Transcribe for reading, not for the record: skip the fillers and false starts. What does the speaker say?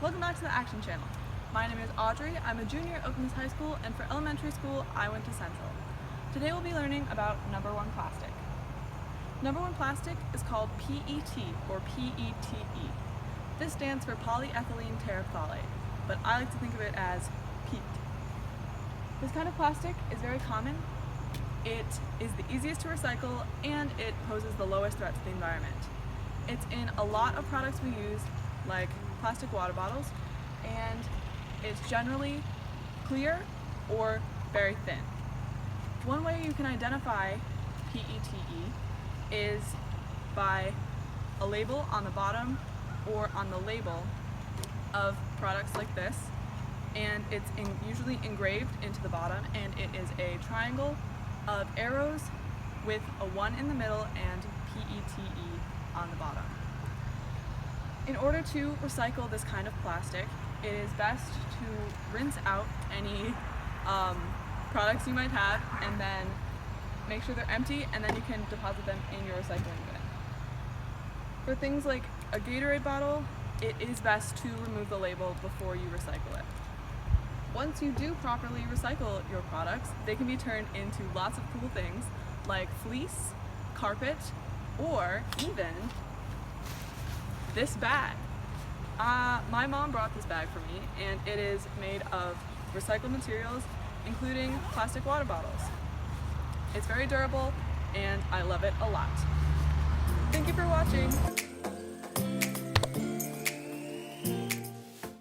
Welcome back to the Action Channel. My name is Audrey, I'm a junior at Okemos High School, and for elementary school, I went to Central. Today we'll be learning about number one plastic. Number one plastic is called PET, or PETE. This stands for polyethylene terephthalate, but I like to think of it as PET. This kind of plastic is very common. It is the easiest to recycle, and it poses the lowest threat to the environment. It's in a lot of products we use, like plastic water bottles, and it's generally clear or very thin. One way you can identify PETE is by a label on the bottom or on the label of products like this, and it's usually engraved into the bottom, and it is a triangle of arrows with a 1 in the middle and PETE on the bottom. In order to recycle this kind of plastic, it is best to rinse out any products you might have and then make sure they're empty, and then you can deposit them in your recycling bin. For things like a Gatorade bottle, it is best to remove the label before you recycle it. Once you do properly recycle your products, they can be turned into lots of cool things like fleece, carpet, or even this bag. My mom brought this bag for me, and it is made of recycled materials, including plastic water bottles. It's very durable, and I love it a lot. Thank you for watching.